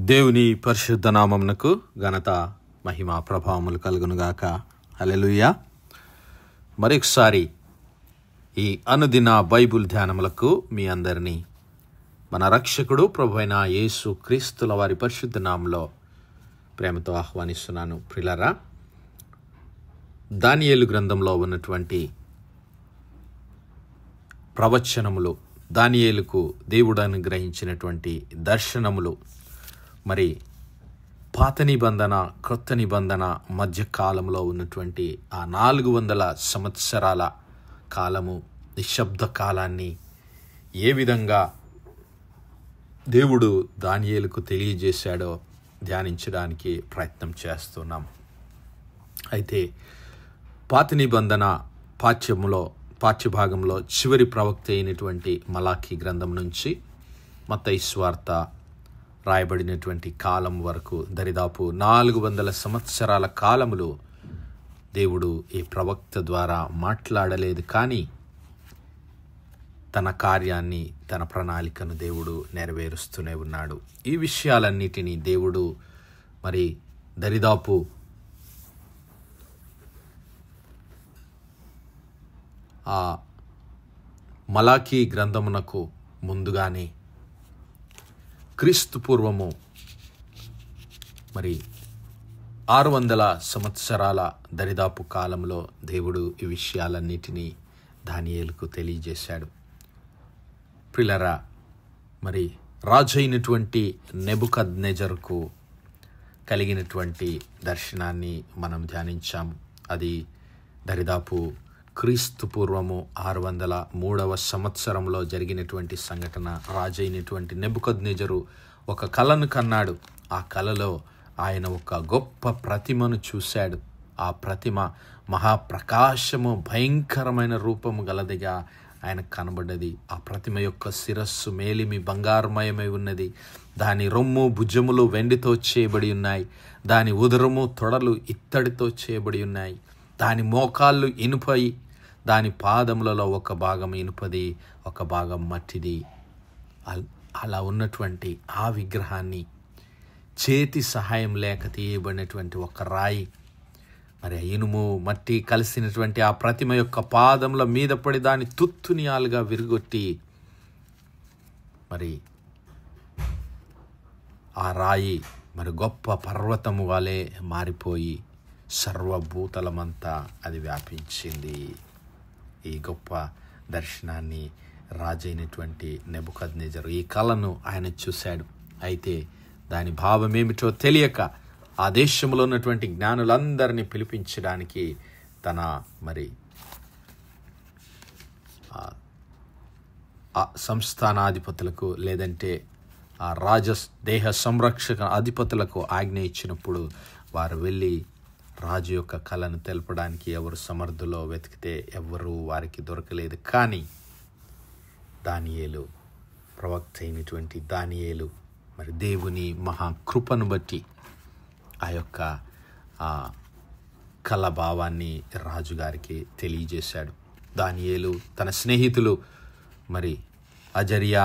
దేవుని పరిశుద్ధ నామమునకు ఘనత మహిమ ప్రభావములు కలుగునుగాక. హల్లెలూయా. మరొకసారి ఈ అనుదిన బైబిల్ ధ్యానములకు మీ అందరినీ మన రక్షకుడు ప్రభువైన యేసు క్రీస్తుల వారి పరిశుద్ధ నామములో ప్రేమతో ఆహ్వానిస్తున్నాను. ప్రియులారా, దానియేలు గ్రంథంలో ఉన్నటువంటి ప్రవచనములు, దానియేలుకు దేవుడు అనుగ్రహించినటువంటి దర్శనములు, మరి పాత నిబంధన క్రొత్త నిబంధన మధ్య కాలంలో ఉన్నటువంటి ఆ 400 సంవత్సరాల కాలము, నిశ్శబ్ద కాలాన్ని ఏ విధంగా దేవుడు దానియేలుకు తెలియజేశాడో ధ్యానించడానికి ప్రయత్నం చేస్తున్నాం. అయితే పాత నిబంధన పాఠ్యభాగంలో చివరి ప్రవక్త అయినటువంటి మలాకీ గ్రంథం నుంచి మత్తయి సువార్త రాయబడినటువంటి కాలం వరకు దరిదాపు 400 సంవత్సరాల కాలములు దేవుడు ఈ ప్రవక్త ద్వారా మాట్లాడలేదు, కానీ తన కార్యాన్ని, తన ప్రణాళికను దేవుడు నెరవేరుస్తూనే ఉన్నాడు. ఈ విషయాలన్నిటినీ దేవుడు మరి దరిదాపు ఆ మలాకీ గ్రంథమునకు ముందుగానే క్రీస్తు పూర్వము మరి 600 సంవత్సరాల దరిదాపు కాలంలో దేవుడు ఈ విషయాలన్నిటినీ దానియేలుకు తెలియజేశాడు. ప్రియులారా, మరి రాజు అయినటువంటి నెబుకద్నెజరుకు కలిగినటువంటి దర్శనాన్ని మనం ధ్యానించాము. అది దరిదాపు క్రీస్తు పూర్వము 603వ సంవత్సరంలో జరిగినటువంటి సంఘటన. రాజు అయినటువంటి నెబుకద్నెజరు ఒక కలను కన్నాడు. ఆ కలలో ఆయన ఒక గొప్ప ప్రతిమను చూశాడు. ఆ ప్రతిమ మహాప్రకాశము, భయంకరమైన రూపము గలదిగా ఆయనకు కనబడ్డది. ఆ ప్రతిమ యొక్క శిరస్సు మేలిమి బంగారుమయమై ఉన్నది. దాని రొమ్ము, భుజములు వెండితో చేయబడి ఉన్నాయి. దాని ఉదరము, తొడలు ఇత్తడితో చేయబడి ఉన్నాయి. దాని మోకాళ్ళు ఇనుపై, దాని పాదములలో ఒక భాగం ఇనుపది, ఒక భాగం మట్టిది. అలా ఉన్నటువంటి ఆ విగ్రహాన్ని చేతి సహాయం లేక తీయబడినటువంటి ఒక రాయి, మరి ఇనుము మట్టి కలిసినటువంటి ఆ ప్రతిమ యొక్క పాదముల మీద పడి దాని తుత్తునియాలుగా విరుగొట్టి, మరి ఆ రాయి మరి గొప్ప పర్వతము వలె మారిపోయి సర్వభూతలమంతా అది వ్యాపించింది. ఈ గొప్ప దర్శనాన్ని రాజైనటువంటి నెబుకద్నెజరు, ఈ కలను ఆయన చూశాడు. అయితే దాని భావం ఏమిటో తెలియక ఆ దేశంలో ఉన్నటువంటి జ్ఞానులందరినీ పిలిపించడానికి తన మరి ఆ సంస్థానాధిపతులకు, లేదంటే ఆ దేహ సంరక్షక అధిపతులకు ఆజ్ఞ ఇచ్చినప్పుడు వారు వెళ్ళి రాజు యొక్క కళను తెలపడానికి ఎవరు సమర్థులో వెతికితే ఎవ్వరూ వారికి దొరకలేదు. కానీ దానియేలు, ప్రవక్త అయినటువంటి దానియేలు, మరి దేవుని మహాకృపను బట్టి ఆ యొక్క కళ భావాన్ని రాజుగారికి తెలియజేశాడు. దానియేలు తన స్నేహితులు మరి అజర్యా,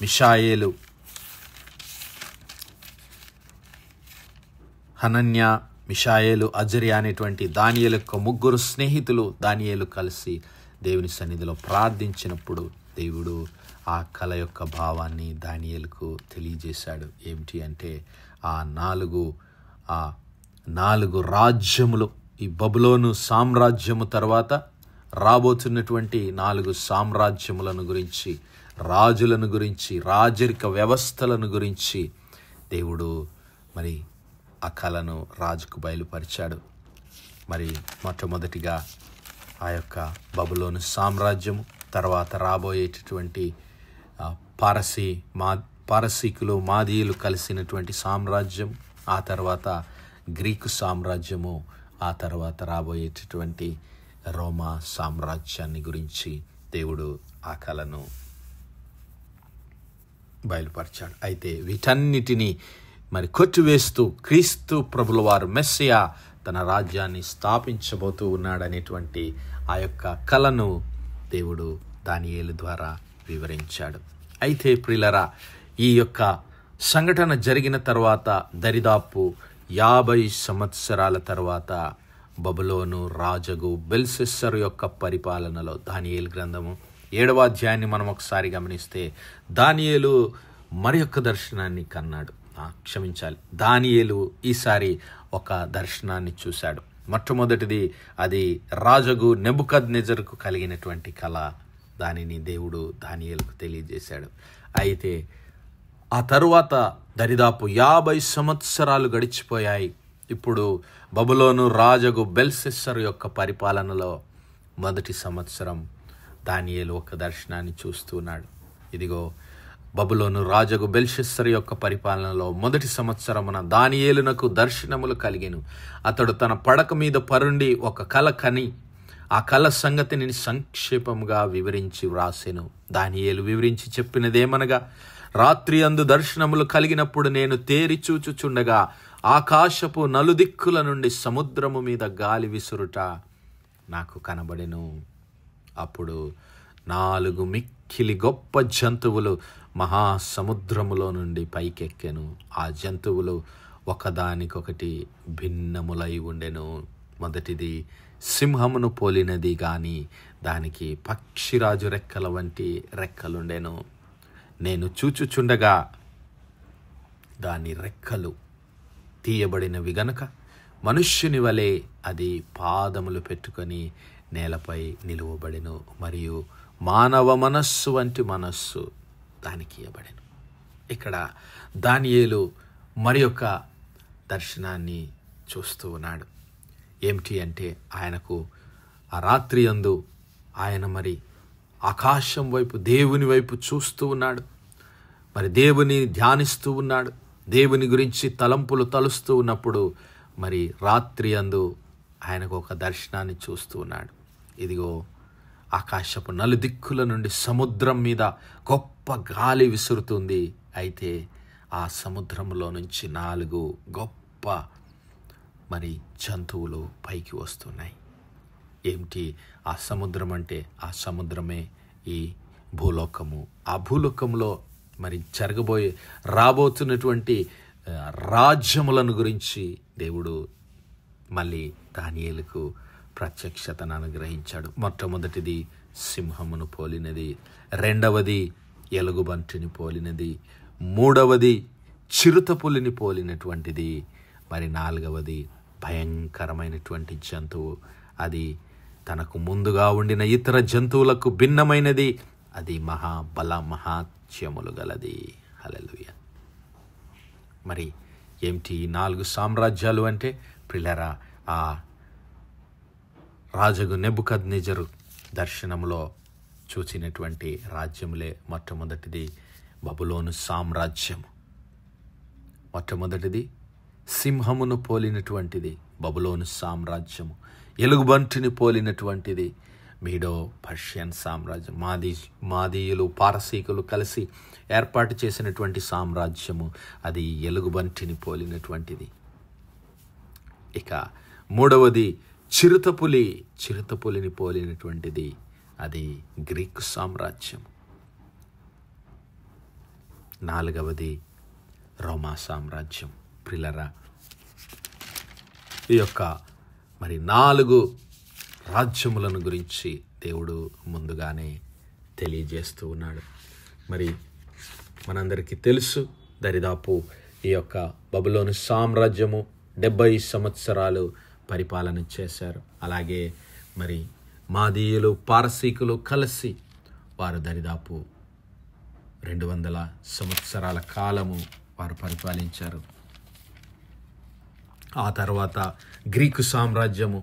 మిషాయేలు, హనన్యా, మిషాయేలు, అజర్యా అనేటువంటి దానియేలు యొక్క 3 స్నేహితులు దానియేలు కలిసి దేవుని సన్నిధిలో ప్రార్థించినప్పుడు దేవుడు ఆ కళ యొక్క భావాన్ని దానియేలుకు తెలియజేశాడు. ఏమిటి అంటే ఆ 4 రాజ్యములు, ఈ బబులోను సామ్రాజ్యము తర్వాత రాబోతున్నటువంటి 4 సామ్రాజ్యములను గురించి, రాజులను గురించి, రాజరిక వ్యవస్థలను గురించి దేవుడు మరి ఆ కళను రాజుకు బయలుపరిచాడు. మరి మొట్టమొదటిగా ఆ యొక్క బబులోను సామ్రాజ్యము, తర్వాత రాబోయేటటువంటి పారసీకులు, మాదీయులు కలిసినటువంటి సామ్రాజ్యం, ఆ తర్వాత గ్రీకు సామ్రాజ్యము, ఆ తర్వాత రాబోయేటటువంటి రోమా సామ్రాజ్యాన్ని గురించి దేవుడు ఆ కళను బయలుపరిచాడు. అయితే వీటన్నిటినీ మరి కొట్టివేస్తూ క్రీస్తు ప్రభుల వారు మెస్సియా తన రాజ్యాన్ని స్థాపించబోతూ ఉన్నాడనేటువంటి ఆ యొక్క కళను దేవుడు దానియేలు ద్వారా వివరించాడు. అయితే ప్రియులరా, ఈ యొక్క సంఘటన జరిగిన తర్వాత దరిదాపు 50 సంవత్సరాల తర్వాత బబులోను రాజగు బెల్షస్సరు యొక్క పరిపాలనలో దానియేలు గ్రంథము 7వ అధ్యాయాన్ని మనం ఒకసారి గమనిస్తే దానియేలు మరి యొక్క దర్శనాన్ని కన్నాడు. దానియేలు ఈసారి ఒక దర్శనాన్ని చూశాడు. మొట్టమొదటిది అది రాజగు నెబుకద్నెజరుకు కలిగినటువంటి కళ. దానిని దేవుడు దానియేలుకు తెలియజేశాడు. అయితే ఆ తరువాత దరిదాపు 50 సంవత్సరాలు గడిచిపోయాయి. ఇప్పుడు బబులోను రాజగు బెల్షస్సరు యొక్క పరిపాలనలో మొదటి సంవత్సరం దానియేలు ఒక దర్శనాన్ని చూస్తున్నాడు. ఇదిగో బబులోను రాజగు బెల్షస్సరు యొక్క పరిపాలనలో మొదటి సంవత్సరమున దానియేలునకు దర్శనములు కలిగెను. అతడు తన పడక మీద పరుండి ఒక కల కని ఆ కల సంగతిని సంక్షేపముగా వివరించి వ్రాసెను. దానియేలు వివరించి చెప్పినదేమనగా, రాత్రి అందు దర్శనములు కలిగినప్పుడు నేను తేరి చూచుచుండగా ఆకాశపు నలుదిక్కుల నుండి సముద్రము మీద గాలి విసురుట నాకు కనబడెను. అప్పుడు 4 మిక్కిలి గొప్ప జంతువులు మహాసముద్రములో నుండి పైకెక్కెను. ఆ జంతువులు ఒకదానికొకటి భిన్నములై ఉండెను. మొదటిది సింహమును పోలినది గాని దానికి పక్షిరాజు రెక్కల వంటి రెక్కలుండెను. నేను చూచుచుండగా దాని రెక్కలు తీయబడినవి గనుక మనుష్యుని వలె అది పాదములు పెట్టుకొని నేలపై నిలువబడెను. మరియు మానవ మనస్సు వంటి మనస్సు దానికి ఇవ్వబడెను. ఇక్కడ దానియేలు మరి యొక్క దర్శనాన్ని చూస్తూ ఉన్నాడు. ఏమిటి అంటే, ఆయనకు ఆ రాత్రి యందు ఆయన మరి ఆకాశం వైపు దేవుని వైపు చూస్తూ ఉన్నాడు. మరి దేవుని ధ్యానిస్తూ ఉన్నాడు. దేవుని గురించి తలంపులు తలుస్తూ ఉన్నప్పుడు మరి రాత్రి యందు ఆయనకు ఒక దర్శనాన్ని చూస్తూ ఉన్నాడు. ఇదిగో ఆకాశపు నలుదిక్కుల నుండి సముద్రం మీద గొప్ప గాలి విసురుతుంది. అయితే ఆ సముద్రంలో నుంచి 4 గొప్ప మరి జంతువులు పైకి వస్తున్నాయి. ఏమిటి ఆ సముద్రం అంటే? ఆ సముద్రమే ఈ భూలోకము. ఆ భూలోకంలో మరి రాబోతున్నటువంటి రాజ్యములను గురించి దేవుడు మళ్ళీ దానియేలుకు ప్రత్యక్షతను అనుగ్రహించాడు. మొట్టమొదటిది సింహమును పోలినది, రెండవది ఎలుగుబంటిని పోలినది, మూడవది చిరుతపులిని పోలినటువంటిది, మరి 4వది భయంకరమైనటువంటి జంతువు. అది తనకు ముందుగా ఉండిన ఇతర జంతువులకు భిన్నమైనది. అది మహాబల మహాత్యములు గలది. హల్లెలూయా. మరి ఏమిటి 4 సామ్రాజ్యాలు అంటే? ప్రియులారా, ఆ రాజగు నెబుకద్నెజరు దర్శనంలో చూచినటువంటి రాజ్యములే. మొట్టమొదటిది బబులోను సామ్రాజ్యము. మొట్టమొదటిది సింహమును పోలినటువంటిది బబులోను సామ్రాజ్యము. ఎలుగుబంటిని పోలినటువంటిది మీడో పర్షియన్ సామ్రాజ్యం. మాదీయులు పారసీకులు కలిసి ఏర్పాటు చేసినటువంటి సామ్రాజ్యము. అది ఎలుగుబంటిని పోలినటువంటిది. ఇక మూడవది చిరుతపులిని పోలినటువంటిది. అది గ్రీకు సామ్రాజ్యం. 4వది రోమా సామ్రాజ్యం. ప్రియులారా, ఈ యొక్క మరి 4 రాజ్యములను గురించి దేవుడు ముందుగానే తెలియజేస్తూ ఉన్నాడు. మరి మనందరికీ తెలుసు, దరిదాపు ఈ యొక్క బబులోను సామ్రాజ్యము 70 సంవత్సరాలు పరిపాలన చేశారు. అలాగే మరి మాదీయులు పారసీకులు కలిసి వారు దరిదాపు 200 సంవత్సరాల కాలము వారు పరిపాలించారు. ఆ తర్వాత గ్రీకు సామ్రాజ్యము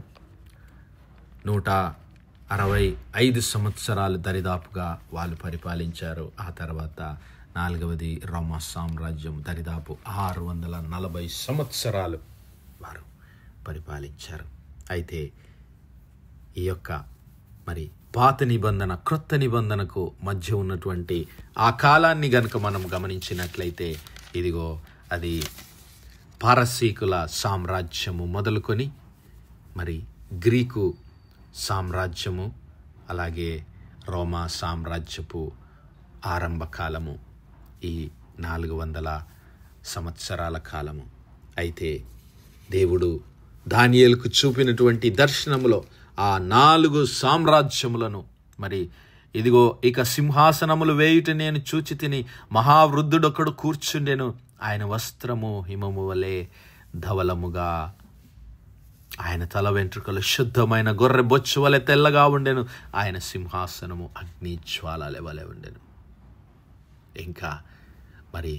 165 సంవత్సరాలు దరిదాపుగా వాళ్ళు పరిపాలించారు. ఆ తర్వాత 4వది రోమా సామ్రాజ్యం దరిదాపు 640 సంవత్సరాలు వారు పరిపాలించారు. అయితే ఈ యొక్క మరి పాత నిబంధన క్రొత్త నిబంధనకు మధ్య ఉన్నటువంటి ఆ కాలాన్ని గనుక మనం గమనించినట్లయితే, ఇదిగో అది పారసీకుల సామ్రాజ్యము మొదలుకొని మరి గ్రీకు సామ్రాజ్యము, అలాగే రోమా సామ్రాజ్యపు ఆరంభ కాలము, ఈ 400 సంవత్సరాల కాలము. అయితే దేవుడు దానియేలుకు చూపినటువంటి దర్శనములో ఆ 4 సామ్రాజ్యములను, మరి ఇదిగో ఇక సింహాసనములు వేయుట నేను చూచి తిని, మహావృద్ధుడొకడు కూర్చుండెను, ఆయన వస్త్రము హిమము వలె ధవలముగా, ఆయన తల వెంట్రుకలు శుద్ధమైన గొర్రె బొచ్చు వలె తెల్లగా ఉండెను, ఆయన సింహాసనము అగ్ని జ్వాలల వలె ఉండెను. ఇంకా మరి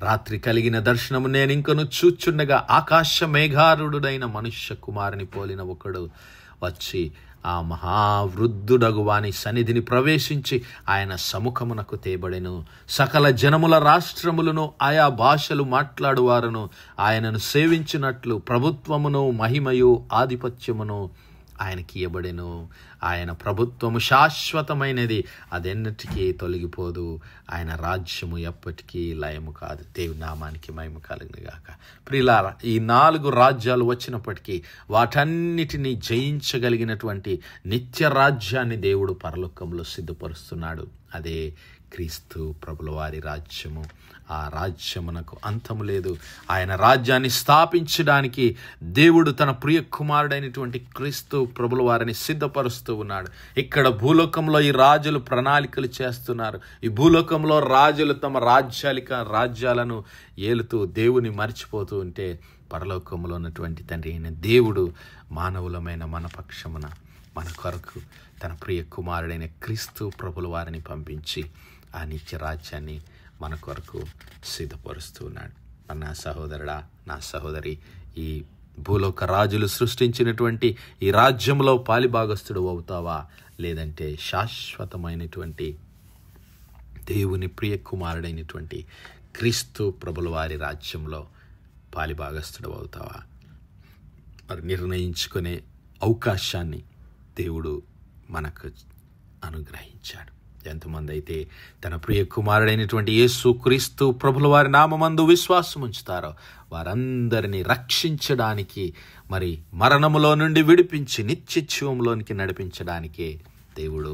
రాత్రి కలిగిన దర్శనము నేను ఇంకను చూచుండగా, ఆకాశ మేఘారుడైన మనుష్య కుమారుని పోలిన ఒకడు వచ్చి ఆ మహావృద్ధుడగు వాని సన్నిధిని ప్రవేశించి ఆయన సముఖమునకు తేబడెను. సకల జనముల రాష్ట్రములను ఆయా భాషలు మాట్లాడువారును ఆయనను సేవించినట్లు ప్రభుత్వమును మహిమయు ఆధిపత్యమును ఆయనకి ఇవ్వబడెను. ఆయన ప్రభుత్వము శాశ్వతమైనది, అదెన్నటికీ తొలగిపోదు. ఆయన రాజ్యము ఎప్పటికీ లయము కాదు. దేవుని నామానికి మహిమ కలుగును గాక. ప్రియులారా, ఈ 4 రాజ్యాలు వచ్చినప్పటికీ వాటన్నిటినీ జయించగలిగినటువంటి నిత్య రాజ్యాన్ని దేవుడు పరలోకంలో సిద్ధపరుస్తున్నాడు. అదే క్రీస్తు ప్రభుల వారి రాజ్యము. ఆ రాజ్యమునకు అంతము లేదు. ఆయన రాజ్యాన్ని స్థాపించడానికి దేవుడు తన ప్రియ కుమారుడైనటువంటి క్రీస్తు ప్రభుల వారిని సిద్ధపరుస్తూ ఉన్నాడు. ఇక్కడ భూలోకంలో ఈ రాజులు ప్రణాళికలు చేస్తున్నారు. ఈ భూలోకంలో రాజులు తమ రాజ్యాలను ఏలుతూ దేవుని మర్చిపోతూ ఉంటే, పరలోకంలో ఉన్నటువంటి తండ్రి అయిన దేవుడు మానవులమైన మన పక్షమున మన కొరకు తన ప్రియ కుమారుడైన క్రీస్తు ప్రభుల వారిని పంపించి ఆ నిత్య రాజ్యాన్ని మన కొరకు సిద్ధపరుస్తూ ఉన్నాడు. నా సహోదరుడా, నా సహోదరి, ఈ భూలోక రాజులు సృష్టించినటువంటి ఈ రాజ్యంలో పాలిభాగస్తుడు అవుతావా, లేదంటే శాశ్వతమైనటువంటి దేవుని ప్రియ కుమారుడైనటువంటి క్రీస్తు ప్రభుల వారి రాజ్యంలో పాలిభాగస్తుడు అవుతావా? మరి నిర్ణయించుకునే అవకాశాన్ని దేవుడు మనకు అనుగ్రహించాడు. ఎంతమంది అయితే తన ప్రియ కుమారుడైనటువంటి యేసు క్రీస్తు ప్రభుల వారి నామమందు విశ్వాసం ఉంచుతారో వారందరినీ రక్షించడానికి, మరి మరణములో నుండి విడిపించి నిత్య జీవంలోనికి నడిపించడానికే దేవుడు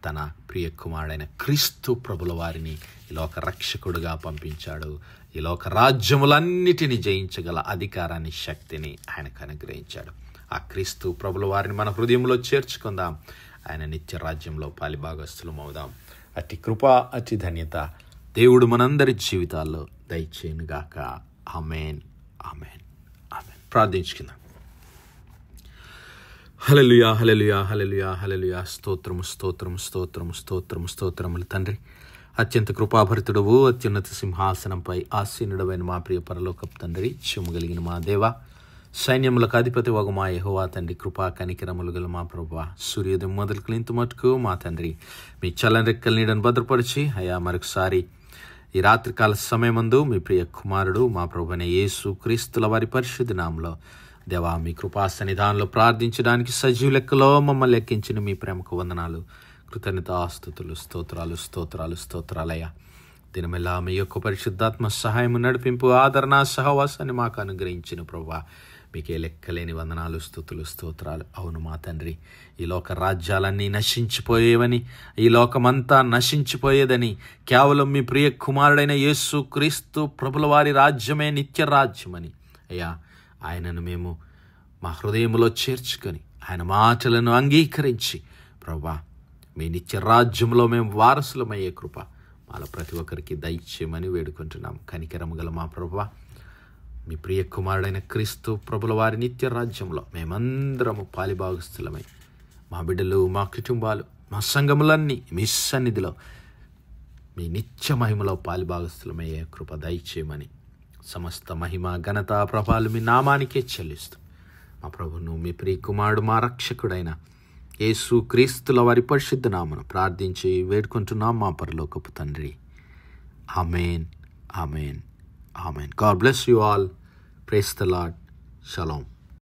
తన ప్రియ కుమారుడైన క్రీస్తు ప్రభుల వారిని ఈ లోక రక్షకుడుగా పంపించాడు. ఈ లోక రాజ్యములన్నిటినీ జయించగల అధికారాన్ని, శక్తిని ఆయనకు అనుగ్రహించాడు. ఆ క్రీస్తు ప్రభుల వారిని మన హృదయంలో చేర్చుకుందాం. ఆయన నిత్య రాజ్యంలో పాలిభాగస్తులం అవుదాం. అతి కృప, అతి ధన్యత దేవుడు మనందరి జీవితాల్లో దయచేయునుగాక. ఆమేన్, ఆమేన్, ఆమేన్. ప్రార్థించుకుందాం. హల్లెలూయా, హల్లెలూయా, హల్లెలూయా, హల్లెలూయా. స్తోత్రము, స్తోత్రము, స్తోత్రము, స్తోత్రము, స్తోత్రములు తండ్రి. అత్యంత కృపాభరితుడవు, అత్యున్నత సింహాసనంపై ఆసీనుడవైన మా ప్రియ పరలోకపు తండ్రి, చెమ్మగలిగిన మా దేవ, సైన్యములకు అధిపతి వగు మా యెహోవా తండ్రి, కృపా కనికరములు గల మా ప్రభువా, సూర్యోదయం మొదలుకు ఇంత మటుకు మా తండ్రి మీ చల్లని రెక్కల నీడను భద్రపరిచి, అయ్యా మరొకసారి ఈ రాత్రికాల సమయమందు మీ ప్రియ కుమారుడు మా ప్రభువైన యేసు క్రీస్తుల వారి పరిశుద్ధ నామములో దేవా మీ కృపా సన్నిధానంలో ప్రార్థించడానికి సజీవ లెక్కలో మమ్మల్ని లెక్కించిన మీ ప్రేమకు వందనాలు, కృతజ్ఞతాస్తుతులు, స్తోత్రాలు, స్తోత్రాలు, స్తోత్రాలయ్యా. దినమెల్లా మీ యొక్క పరిశుద్ధాత్మ సహాయము, నడిపింపు, ఆదరణ, సహవాసాన్ని మాకు అనుగ్రహించిన ప్రభువా మీకే లెక్కలేని వందనాలు, స్తుతులు, స్తోత్రాలు. అవును మా తండ్రి, ఈ లోక రాజ్యాలన్నీ నశించిపోయేవని, ఈ లోకమంతా నశించిపోయేదని, కేవలం మీ ప్రియ కుమారుడైన యేసు క్రీస్తు ప్రభుల వారి రాజ్యమే నిత్య రాజ్యమని, అయ్యా ఆయనను మేము మా హృదయంలో చేర్చుకొని ఆయన మాటలను అంగీకరించి ప్రభువా మీ నిత్య రాజ్యంలో మేము వారసులమయ్యే కృప మాలో ప్రతి ఒక్కరికి దయచేయమని వేడుకుంటున్నాం. కనికరము గల మా ప్రభువా, మీ ప్రియ కుమారుడైన క్రీస్తు ప్రభుల వారి నిత్య రాజ్యంలో మేమందరము పాలిభాగస్తులమై, మా బిడ్డలు, మా కుటుంబాలు, మా సంఘములన్నీ మీ సన్నిధిలో మీ నిత్య మహిమలో పాలిభాగస్తులమయ్యే కృప దయచేయమని, సమస్త మహిమ, ఘనత, ప్రభావాలు మీ నామానికే చెల్లిస్తూ మా ప్రభును, మీ ప్రియ కుమారుడు, మా రక్షకుడైన యేసు క్రీస్తుల వారి పరిశుద్ధ నామమున ప్రార్థించి వేడుకుంటున్నాం మా పరలోకపు తండ్రి. ఆమేన్, ఆమేన్, ఆమేన్. God bless you all. Praise the Lord. Shalom.